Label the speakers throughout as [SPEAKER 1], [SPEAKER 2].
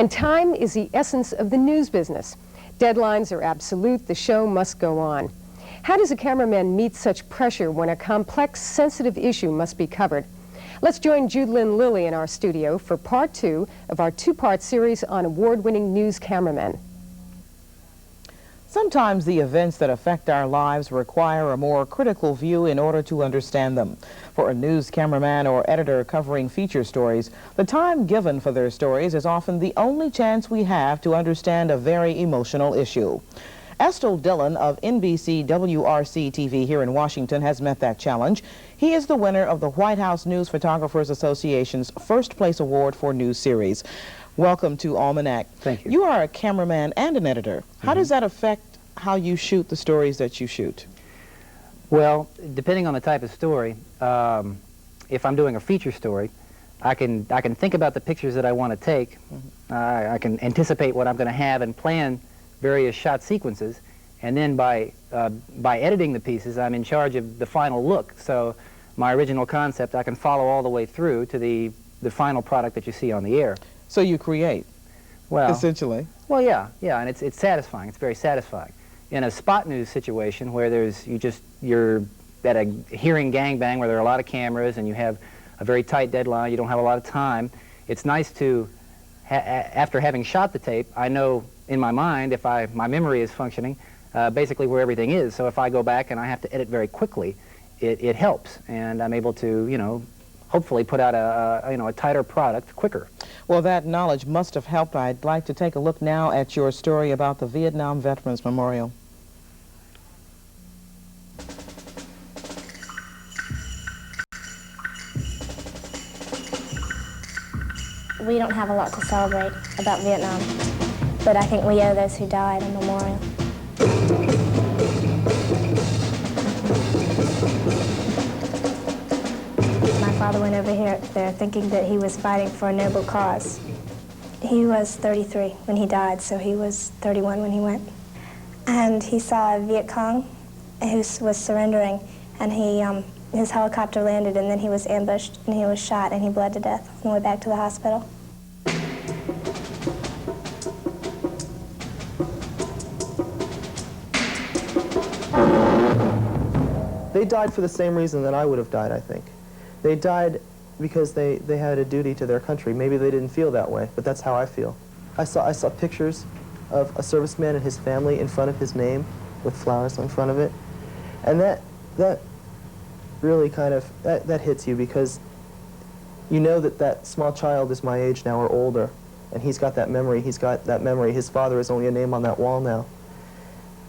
[SPEAKER 1] And time is the essence of the news business. Deadlines are absolute, the show must go on. How does a cameraman meet such pressure when a complex, sensitive issue must be covered? Let's join Jude Lynn Lilly in our studio for part 2 of our 2-part series on award-winning news cameramen.
[SPEAKER 2] Sometimes the events that affect our lives require a more critical view in order to understand them. For a news cameraman or editor covering feature stories, the time given for their stories is often the only chance we have to understand a very emotional issue. Estel Dillon of NBC WRC TV here in Washington has met that challenge. He is the winner of the White House News Photographers Association's First Place Award for News Series. Welcome to Almanac.
[SPEAKER 3] Thank you.
[SPEAKER 2] You are a cameraman and an editor. How does that affect how you shoot the stories that you shoot?
[SPEAKER 3] Well, depending on the type of story, if I'm doing a feature story, I can think about the pictures that I want to take. I can anticipate what I'm going to have and plan various shot sequences, and then by editing the pieces, I'm in charge of the final look. So my original concept I can follow all the way through to the final product that you see on the air.
[SPEAKER 2] So you create,
[SPEAKER 3] well,
[SPEAKER 2] essentially.
[SPEAKER 3] Well, yeah, and it's satisfying. It's very satisfying. In a spot news situation where you're at a hearing gangbang where there are a lot of cameras and you have a very tight deadline, you don't have a lot of time, it's nice to, after having shot the tape, I know in my mind, if my memory is functioning, basically where everything is. So if I go back and I have to edit very quickly, it helps, and I'm able to, hopefully put out a tighter product quicker.
[SPEAKER 2] Well, that knowledge must have helped. I'd like to take a look now at your story about the Vietnam Veterans Memorial.
[SPEAKER 4] We don't have a lot to celebrate about Vietnam, but I think we owe those who died a memorial. My father went over there thinking that he was fighting for a noble cause. He was 33 when he died, so he was 31 when he went. And he saw a Viet Cong who was surrendering, and his helicopter landed, and then he was ambushed, and he was shot, and he bled to death on the way back to the hospital.
[SPEAKER 5] They died for the same reason that I would have died, I think. They died because they had a duty to their country. Maybe they didn't feel that way, but that's how I feel. I saw pictures of a serviceman and his family in front of his name with flowers in front of it. And that really kind of, that hits you, because you know that small child is my age now or older, and he's got that memory. He's got that memory. His father is only a name on that wall now.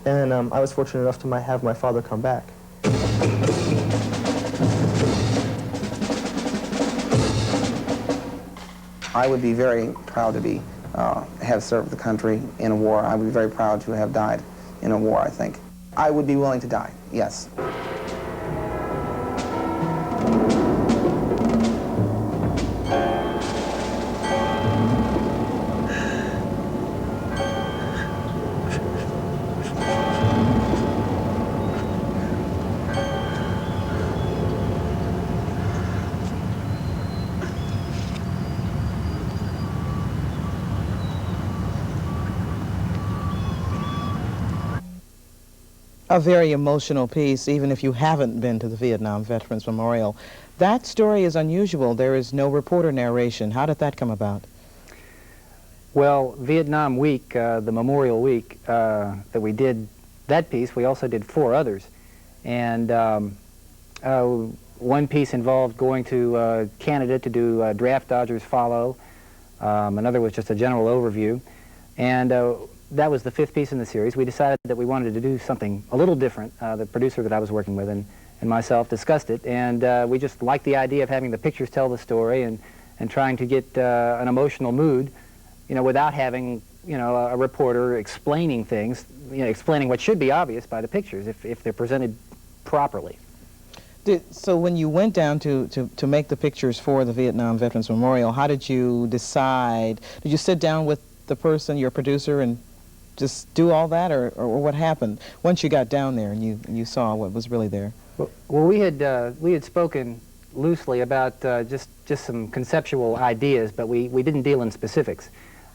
[SPEAKER 5] And I was fortunate enough to have my father come back.
[SPEAKER 6] I would be very proud to have served the country in a war. I would be very proud to have died in a war, I think. I would be willing to die, yes.
[SPEAKER 2] A very emotional piece, even if you haven't been to the Vietnam Veterans Memorial. That story is unusual. There is no reporter narration. How did that come about?
[SPEAKER 3] Well, Vietnam Week, the Memorial Week that we did that piece, we also did 4 others. And one piece involved going to Canada to do Draft Dodgers Follow. Another was just a general overview. And that was the 5th piece in the series. We decided that we wanted to do something a little different. The producer that I was working with and myself discussed it, and we just liked the idea of having the pictures tell the story and trying to get an emotional mood, without having, a reporter explaining things, explaining what should be obvious by the pictures if they're presented properly.
[SPEAKER 2] So when you went down to make the pictures for the Vietnam Veterans Memorial, how did you decide? Did you sit down with the person, your producer, and just do all that, or what happened once you got down there and you saw what was really there?
[SPEAKER 3] Well, we had spoken loosely about just some conceptual ideas, but we didn't deal in specifics.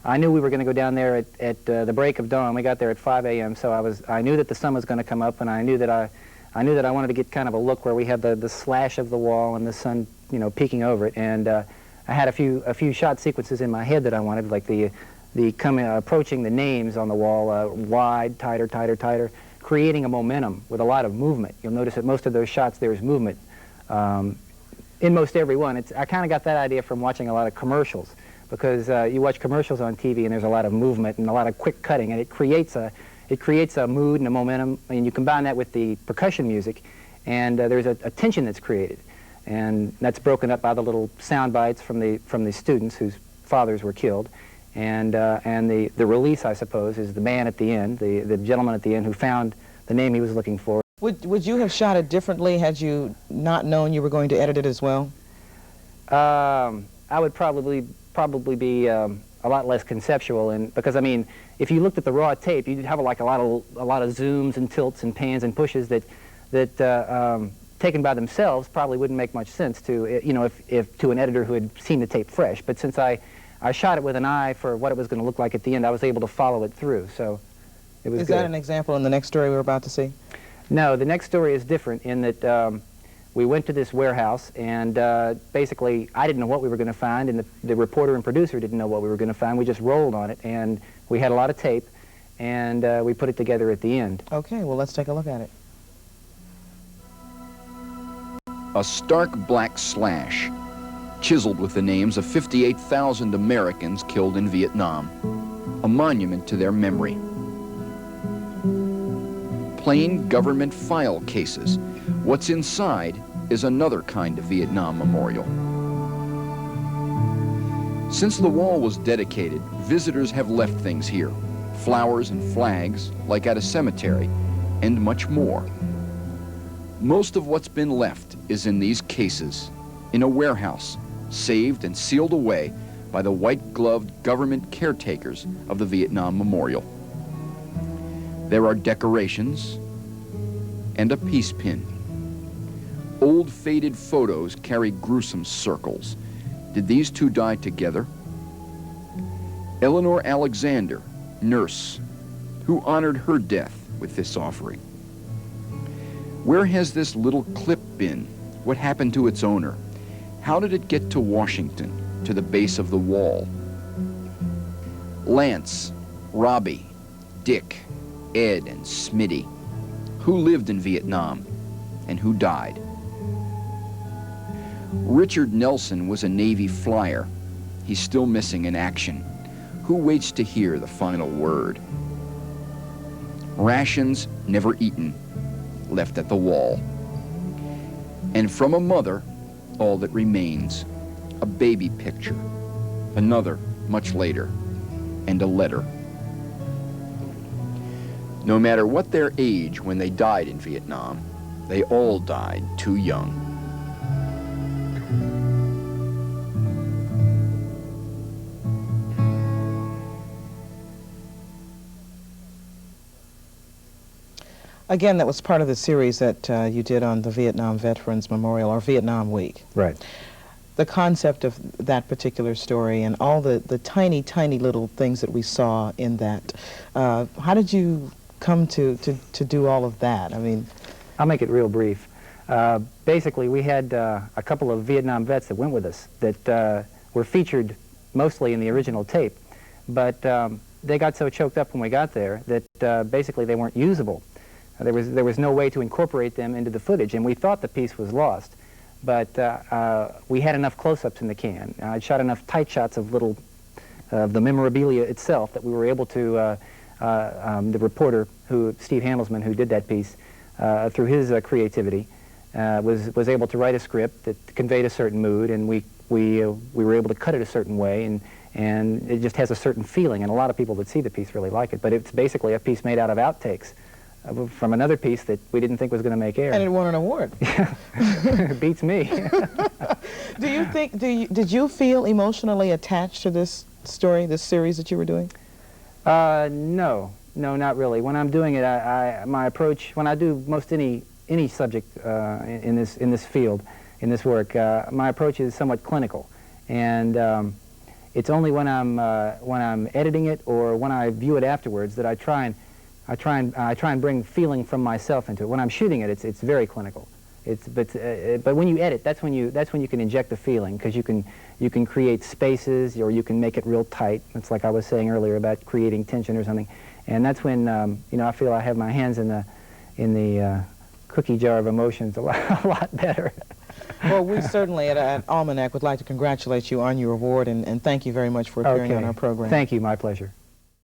[SPEAKER 3] I knew we were going to go down there at the break of dawn. We got there at 5 a.m. So I knew that the sun was going to come up, and I knew that I wanted to get kind of a look where we had the slash of the wall and the sun, you know, peeking over it. And I had a few shot sequences in my head that I wanted, like approaching the names on the wall, wide, tighter, tighter, tighter, creating a momentum with a lot of movement. You'll notice that most of those shots there is movement. In most every one. I kind of got that idea from watching a lot of commercials, because you watch commercials on TV and there's a lot of movement and a lot of quick cutting, and it creates a mood and a momentum, and you combine that with the percussion music, and there's a tension that's created, and that's broken up by the little sound bites from the students whose fathers were killed, and the release, I suppose, is the man at the end, the gentleman at the end who found the name he was looking for.
[SPEAKER 2] Would you have shot it differently had you not known you were going to edit it as well?
[SPEAKER 3] I would probably be a lot less conceptual, and because I mean, if you looked at the raw tape, you'd have like a lot of zooms and tilts and pans and pushes that taken by themselves probably wouldn't make much sense to, you know, if to an editor who had seen the tape fresh. But since I shot it with an eye for what it was going to look like at the end, I was able to follow it through. So it was good.
[SPEAKER 2] Is that an example in the next story we're about to see?
[SPEAKER 3] No, the next story is different in that we went to this warehouse, and basically I didn't know what we were going to find, and the reporter and producer didn't know what we were going to find. We just rolled on it, and we had a lot of tape, and we put it together at the end.
[SPEAKER 2] Okay, well, let's take a look at it.
[SPEAKER 7] A stark black slash, chiseled with the names of 58,000 Americans killed in Vietnam, a monument to their memory. Plain government file cases. What's inside is another kind of Vietnam memorial. Since the wall was dedicated, visitors have left things here. Flowers and flags, like at a cemetery, and much more. Most of what's been left is in these cases, in a warehouse, saved and sealed away by the white-gloved government caretakers of the Vietnam Memorial. There are decorations and a peace pin. Old faded photos carry gruesome circles. Did these two die together? Eleanor Alexander, nurse, who honored her death with this offering. Where has this little clip been? What happened to its owner? How did it get to Washington, to the base of the wall? Lance, Robbie, Dick, Ed, and Smitty. Who lived in Vietnam and who died? Richard Nelson was a Navy flyer. He's still missing in action. Who waits to hear the final word? Rations never eaten, left at the wall. And from a mother, all that remains, a baby picture, another much later, and a letter. No matter what their age when they died in Vietnam, they all died too young.
[SPEAKER 2] Again, that was part of the series that you did on the Vietnam Veterans Memorial, or Vietnam Week.
[SPEAKER 3] Right.
[SPEAKER 2] The concept of that particular story and all the tiny, tiny little things that we saw in that. How did you come to do all of that? I mean,
[SPEAKER 3] I'll make it real brief. Basically, we had a couple of Vietnam vets that went with us that were featured mostly in the original tape, but they got so choked up when we got there that basically they weren't usable. There was no way to incorporate them into the footage, and we thought the piece was lost. But we had enough close-ups in the can. I'd shot enough tight shots of the memorabilia itself that we were able to, the reporter, Steve Handelsman, who did that piece, through his creativity, was able to write a script that conveyed a certain mood, and we were able to cut it a certain way, and it just has a certain feeling, and a lot of people that see the piece really like it. But it's basically a piece made out of outtakes from another piece that we didn't think was going to make air.
[SPEAKER 2] And it won an award.
[SPEAKER 3] It beats me.
[SPEAKER 2] Do you think, did you feel emotionally attached to this story, this series that you were doing?
[SPEAKER 3] No, not really. When I'm doing it, my approach, when I do most any subject in this field, in this work, my approach is somewhat clinical, and It's only when I'm editing it or when I view it afterwards that I try and bring feeling from myself into it. When I'm shooting it, it's very clinical. But when you edit, that's when you can inject the feeling, because you can create spaces, or you can make it real tight. It's like I was saying earlier about creating tension or something, and that's when you know, I feel I have my hands in the cookie jar of emotions a lot better.
[SPEAKER 2] Well, we certainly at Almanac would like to congratulate you on your award and thank you very much for appearing on our program.
[SPEAKER 3] Thank you, my pleasure.